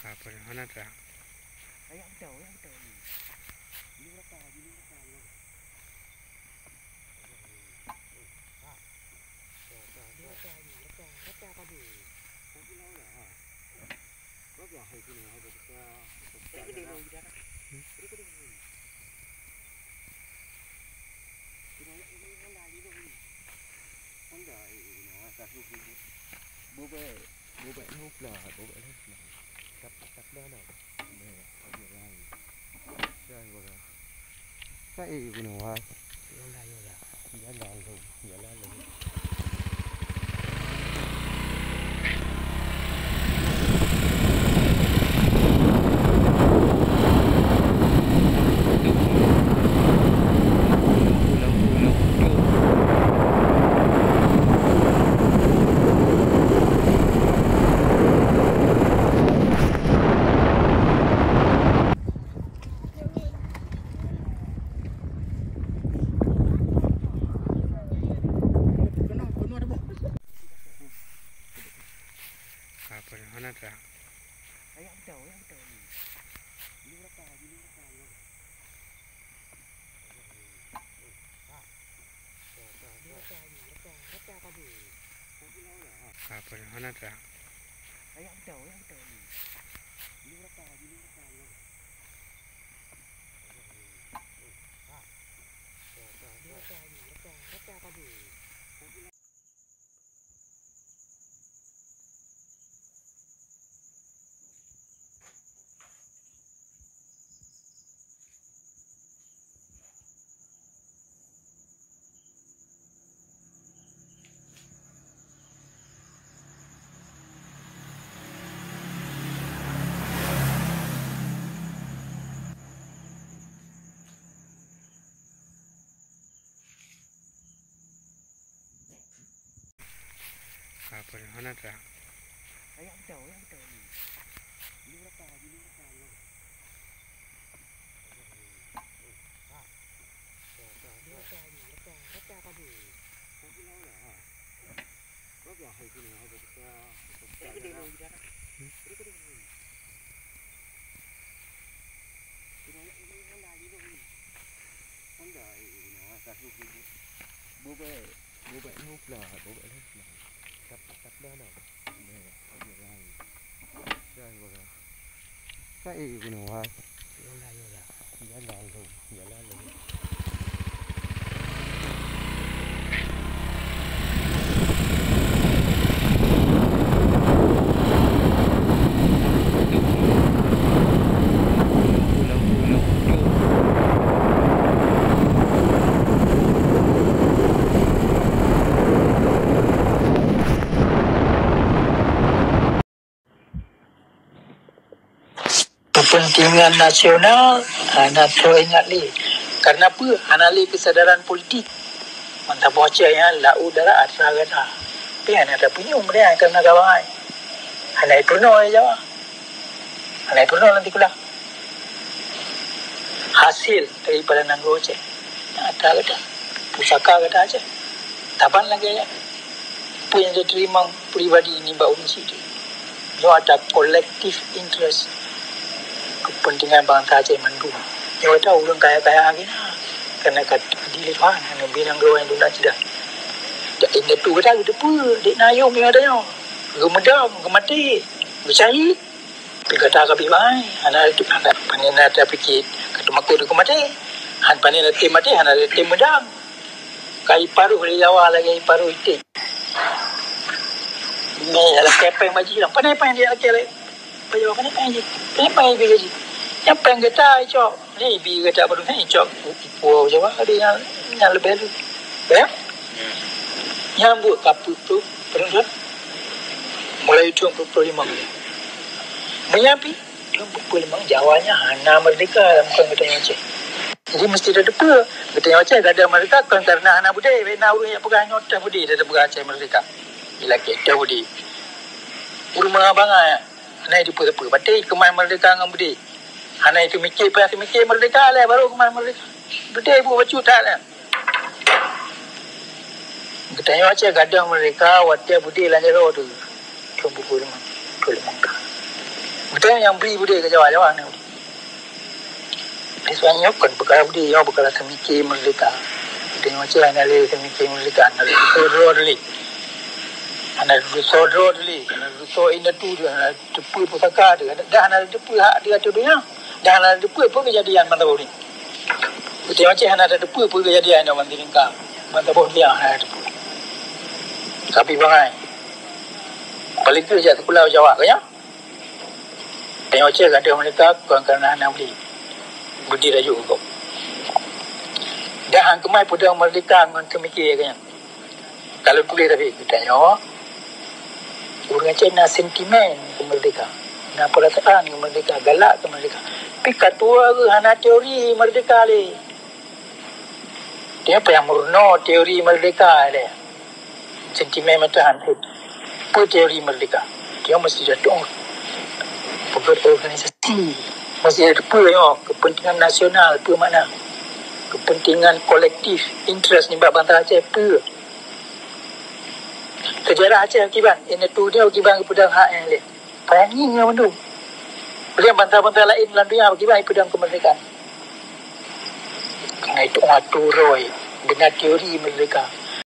Apa yang mana tu? Ayam tahu, ayam tahu. Ini berapa? Ini berapa? Berapa tadi? Tapi lalu lah. Berapa hari ini? Hari berapa? Berapa dulu kita? Berapa dulu? Ini anda ini dulu. Anda ini nak kasih dulu. Bobek nuflah, bobek nuflah. Cắt đó nào để ở dưới này chơi rồi cái gì của nó vô đây rồi là giá lợn luôn giá lợn luôn Apa yang mana tu? ayam tahu, ayam tahu. Ini berapa? Ini berapa? Berapa tadi? Tapi lalu lah. Apa yang mana tu? Ayam tahu, ayam tahu. Ini berapa? Ini berapa? Berapa tadi? Apa yang mana tu? Ayam tahu, ayam tahu. Ini berapa? Ini berapa? Berapa tadi? Tapi lalu lah. Berapa hari ini? Hari berapa? Berapa dulu kita? Berapa dulu? Ini anda ini dulu. Anda ini nak kasih dulu. Bobek nuflah, bobek nuflah. Cắt đó nào để ở dưới này chơi rồi cái gì của nó vô đây rồi là giá lợn luôn giá lợn luôn kepentingan nasional nak teringat li. Karena apa? Anali kesadaran politik. Mantap baca yang lau darah atra kata. Tapi ada punya umur yang kerana kawan. Anak itu no aja. Anak itu no nanti kula. Hasil daripada nanggo je. Atra kata. Pusaka kata aja. Taban lagi ya. Apa yang dia terima pribadi ini bau mesti dia. Dia ada collective interest. Kepentingan bangsa je mandu. Dia tahu orang kaya-kaya lagi na. Kerana kat dilihat hanya binang doang yang nak tidak. Jadi itu kata kita pun dek nayung yang ada yo. Gemedam, gemati, bercai. Perkata kabi mai, anak itu anak panen ada pikir kata makul itu gemati. Han panen ada mati, han ada medam. Kai paru dari Jawa lagi paru itu. Ni ada kepeng maji lah. Panen dia lagi. Pajak panen je. Panen je. Yang pengen kita cok ni bi kita baru ni cok puau Jawa ada yang lebih tu, ya? Yang buat kapu tu pernah mulai 25 ni. Menyapi 25 Jawanya hana merdeka bukan kita yang cek. Jadi mesti ada apa? Kita yang cek ada merdeka kan karena hana budaya, bena urang yang pegang nyota budaya ada pegang cek merdeka. Bila kita budaya Rumah bangai. Anai itu apa? Batik kemai merdeka dengan budi. Anai itu mikir merdeka lah baru kemai merdeka. Budi ibu bacu tak lah. Bertanya macam gadang merdeka, watia budi lanjaro tu. Tunggu buku rumah. Bertanya yang beri budi ke Jawa ni. Sebenarnya kan perkara budi, yang perkara semikir merdeka. Bertanya macam anai semikir merdeka, anai sodro dulu. Anai sodro dulu, anai so ina tu dia, anai tepu pusaka dia. Dah anai tepu hak dia tu dia. Dah anai tepu apa kejadian mantap ni. Bertanya macam anai tepu apa kejadian yang mantap lingkar. Mantap dia anai tepu. Tapi bangai. Paling kerja tu Pulau Jawa kaya. Tengok cek ada mereka kerana anak budi rajuk kau. Dah hang kemai pada merdeka ngan kemikir kaya. Kalau boleh tapi kita tengok orang Cina sentimen ke merdeka. Na perasaan ke merdeka, galak ke merdeka. Tapi katua ke hana teori merdeka le. Dia apa yang murno teori merdeka le. Sentimen macam apa teori merdeka. Dia mesti jatuh pegawai organisasi. Mesti ada apa ya, kepentingan nasional apa makna. Kepentingan kolektif, interest ni bantah Aceh apa. Sejarah Aceh akibat. Ini tu dia akibat kepada hak yang lain. Bayangin yang mana tu. Boleh bantah-bantah lain dalam dunia akibat kepada kemerdekaan. Kerana itu ngatur roy dengan teori merdeka.